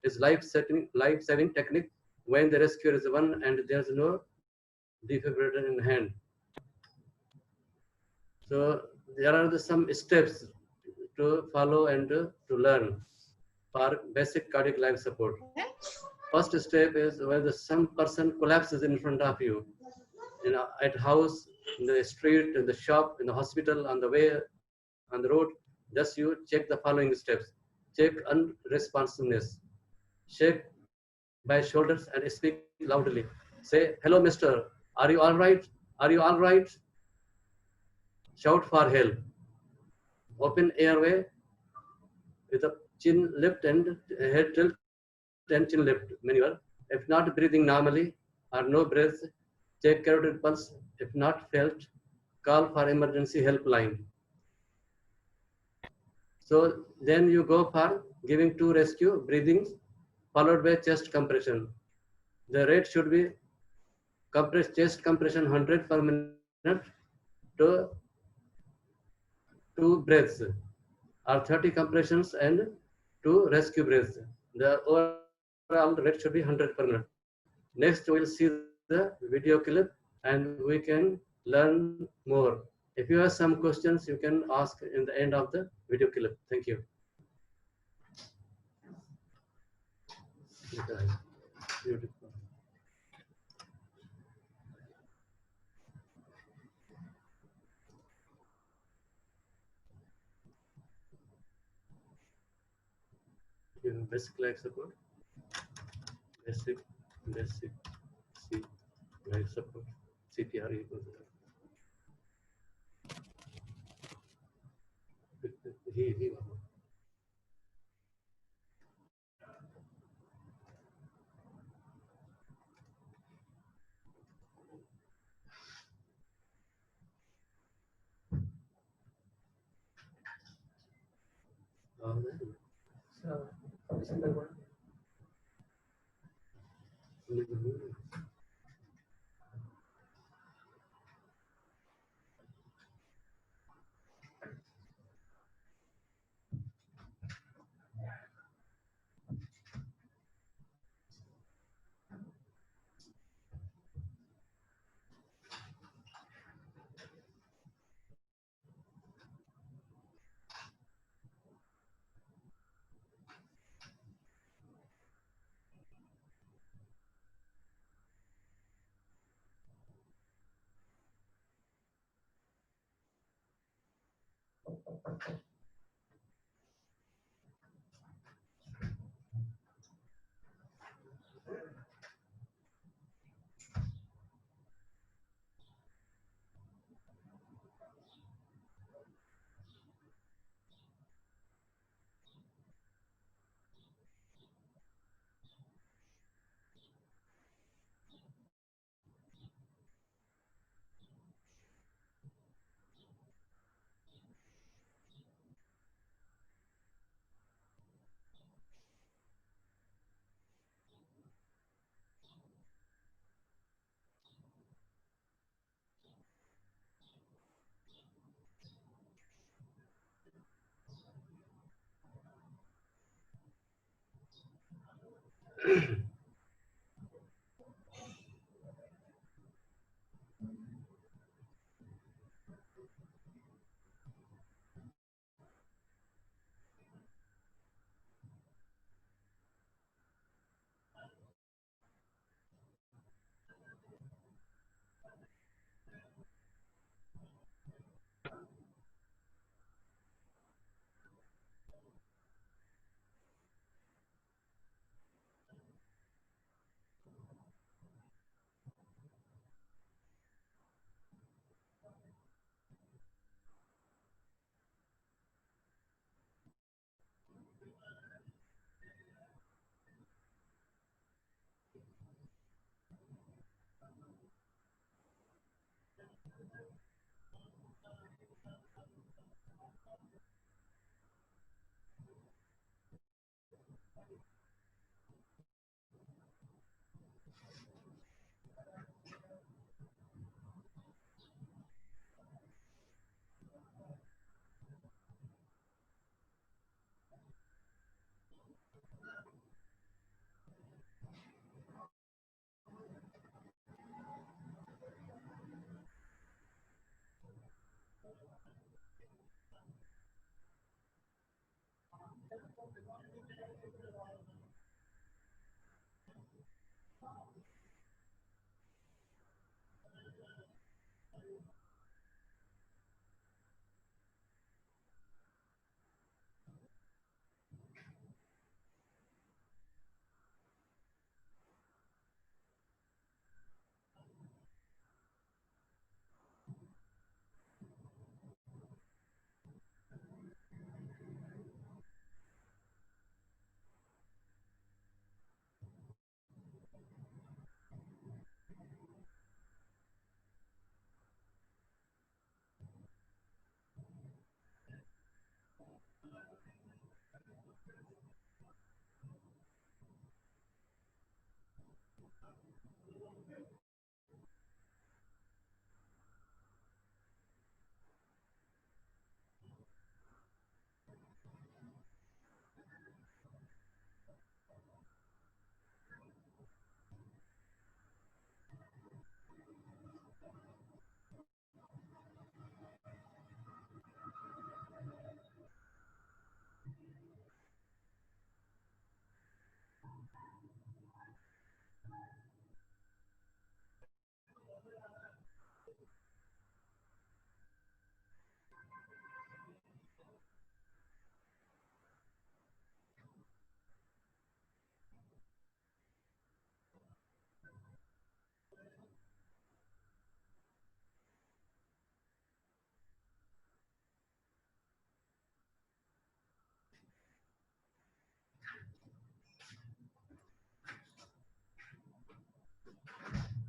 is life-saving technique when the rescuer is one and there's no defibrillator in hand. So there are some steps to follow and to learn for basic cardiac life support. First step is when some person collapses in front of you, at house, in the street, in the shop, in the hospital, on the way, on the road. Just you check the following steps. Check unresponsiveness. Shake by shoulders and speak loudly. Say, "Hello, Mister. Are you all right? Are you all right?" Shout for help. Open airway with a chin lift and head tilt and chin lift manual. If not breathing normally or no breath, check carotid pulse. If not felt, call for emergency helpline. So then you go for giving two rescue breathings followed by chest compression. The rate should be chest compression 100 per minute to two breaths or 30 compressions and two rescue breaths. The overall rate should be 100 per minute. Next, we will see the video clip and we can learn more. If you have some questions, you can ask in the end of the video clip. Thank you. Beautiful. Basic life support. Basic C life support. CPR equals he. So,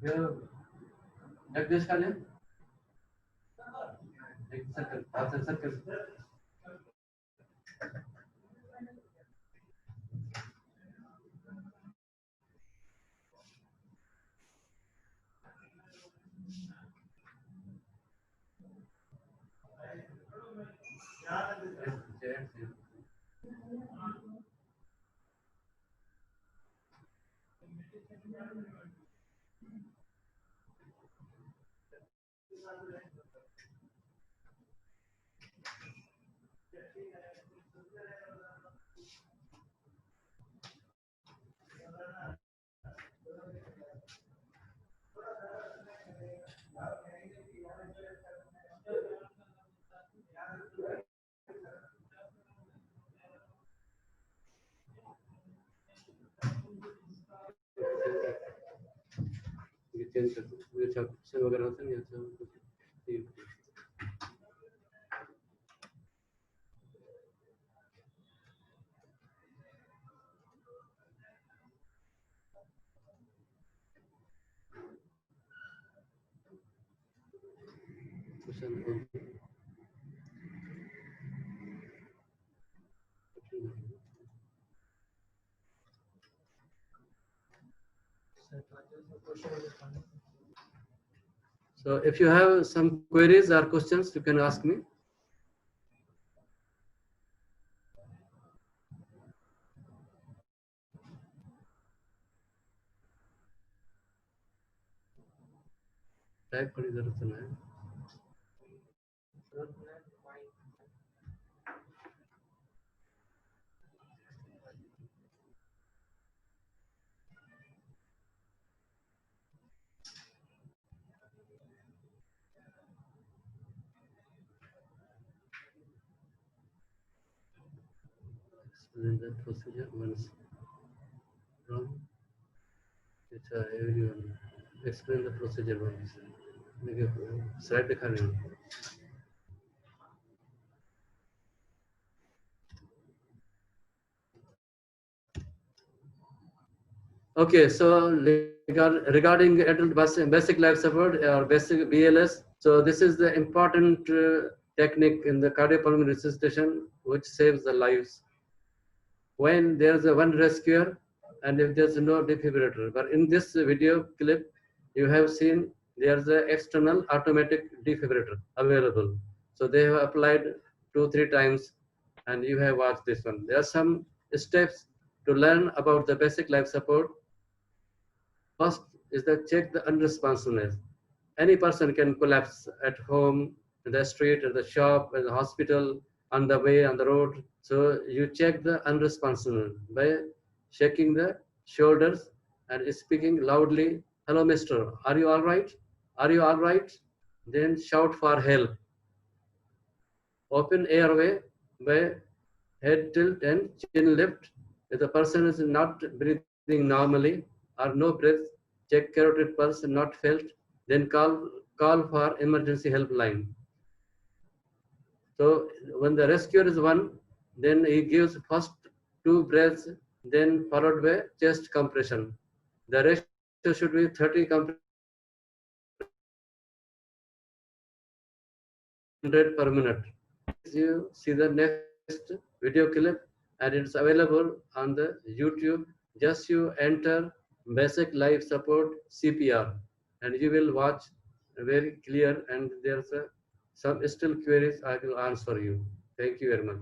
Jagdish का लिया एक circle हाथ से circle ये change कर दो ये सब से वगैरह होता है नहीं अच्छा question So if you have some queries or questions, you can ask me. Type करी जरूरत नहीं है. Explain the procedure once from it's everyone. Explain the procedure once. देखिए slide दिखा रही हूँ. Okay, so regarding adult basic life support or basic BLS, so this is the important technique in the cardiopulmonary resuscitation which saves the lives. When there's a one rescuer and if there's no defibrillator. But in this video clip, you have seen there's an external automatic defibrillator available. So they have applied 2-3 times and you have watched this one. There are some steps to learn about the basic life support. First is the check the unresponsiveness. Any person can collapse at home, in the street, at the shop, in the hospital, on the way, on the road. So you check the unresponsiveness by shaking the shoulders and speaking loudly, "Hello, mister, are you all right? Are you all right?" Then shout for help. Open airway by head tilt and chin lift. If the person is not breathing normally or no breath, check carotid pulse not felt, then call for emergency helpline. So when the rescuer is one, then he gives first 2 breaths, then followed by chest compression. The ratio should be 30 compression per minute. You see the next video clip and it's available on the YouTube. Just you enter basic life support CPR and you will watch very clear and there's some still queries I will answer you. Thank you very much.